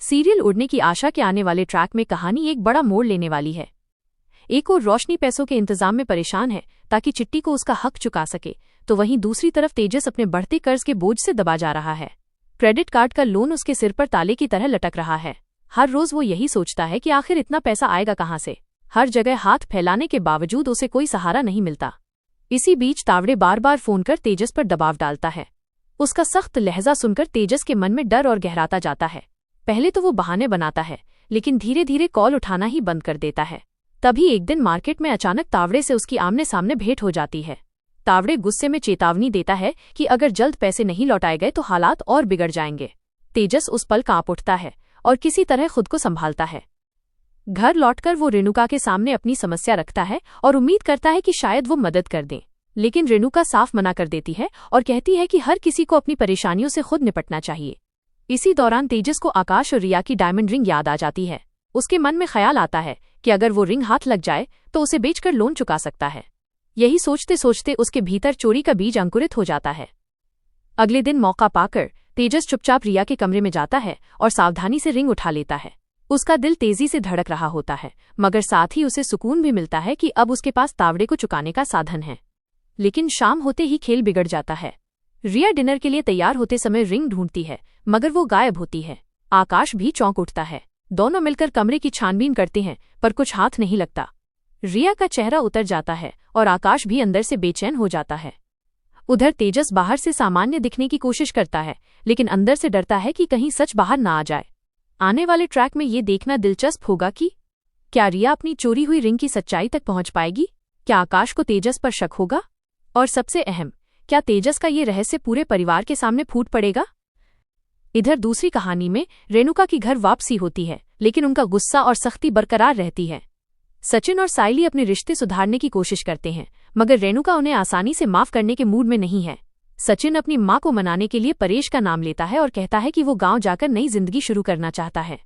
Serial उड़ने की आशा के आने वाले ट्रैक में कहानी एक बड़ा मोड़ लेने वाली है। एक और रोशनी पैसों के इंतजाम में परेशान है ताकि चिट्टी को उसका हक चुका सके, तो वहीं दूसरी तरफ तेजस अपने बढ़ते कर्ज के बोझ से दबा जा रहा है। क्रेडिट कार्ड का लोन उसके सिर पर ताले की तरह लटक रहा है। हर रोज वो यही सोचता है कि आखिर इतना पैसा आएगा कहाँ से। हर जगह हाथ फैलाने के बावजूद उसे कोई सहारा नहीं मिलता। इसी बीच तावड़े बार बार फोन कर तेजस पर दबाव डालता है। उसका सख्त लहजा सुनकर तेजस के मन में डर और गहराता जाता है। पहले तो वो बहाने बनाता है, लेकिन धीरे धीरे कॉल उठाना ही बंद कर देता है। तभी एक दिन मार्केट में अचानक तावड़े से उसकी आमने सामने भेंट हो जाती है। तावड़े गुस्से में चेतावनी देता है कि अगर जल्द पैसे नहीं लौटाए गए तो हालात और बिगड़ जाएंगे। तेजस उस पल कांप उठता है और किसी तरह खुद को संभालता है। घर लौटकर वो रेणुका के सामने अपनी समस्या रखता है और उम्मीद करता है कि शायद वो मदद कर दें, लेकिन रेणुका साफ मना कर देती है और कहती है कि हर किसी को अपनी परेशानियों से खुद निपटना चाहिए। इसी दौरान तेजस को आकाश और रिया की डायमंड रिंग याद आ जाती है। उसके मन में ख्याल आता है कि अगर वो रिंग हाथ लग जाए तो उसे बेचकर लोन चुका सकता है। यही सोचते सोचते उसके भीतर चोरी का बीज अंकुरित हो जाता है। अगले दिन मौका पाकर तेजस चुपचाप रिया के कमरे में जाता है और सावधानी से रिंग उठा लेता है। उसका दिल तेजी से धड़क रहा होता है, मगर साथ ही उसे सुकून भी मिलता है कि अब उसके पास तावड़े को चुकाने का साधन है। लेकिन शाम होते ही खेल बिगड़ जाता है। रिया डिनर के लिए तैयार होते समय रिंग ढूंढती है, मगर वो गायब होती है। आकाश भी चौंक उठता है। दोनों मिलकर कमरे की छानबीन करते हैं, पर कुछ हाथ नहीं लगता। रिया का चेहरा उतर जाता है और आकाश भी अंदर से बेचैन हो जाता है। उधर तेजस बाहर से सामान्य दिखने की कोशिश करता है, लेकिन अंदर से डरता है कि कहीं सच बाहर ना आ जाए। आने वाले ट्रैक में ये देखना दिलचस्प होगा कि क्या रिया अपनी चोरी हुई रिंग की सच्चाई तक पहुंच पाएगी, क्या आकाश को तेजस पर शक होगा, और सबसे अहम, क्या तेजस का ये रहस्य पूरे परिवार के सामने फूट पड़ेगा। इधर दूसरी कहानी में रेणुका की घर वापसी होती है, लेकिन उनका गुस्सा और सख्ती बरकरार रहती है। सचिन और साइली अपने रिश्ते सुधारने की कोशिश करते हैं, मगर रेणुका उन्हें आसानी से माफ करने के मूड में नहीं है। सचिन अपनी मां को मनाने के लिए परेश का नाम लेता है और कहता है कि वो गांव जाकर नई जिंदगी शुरू करना चाहता है।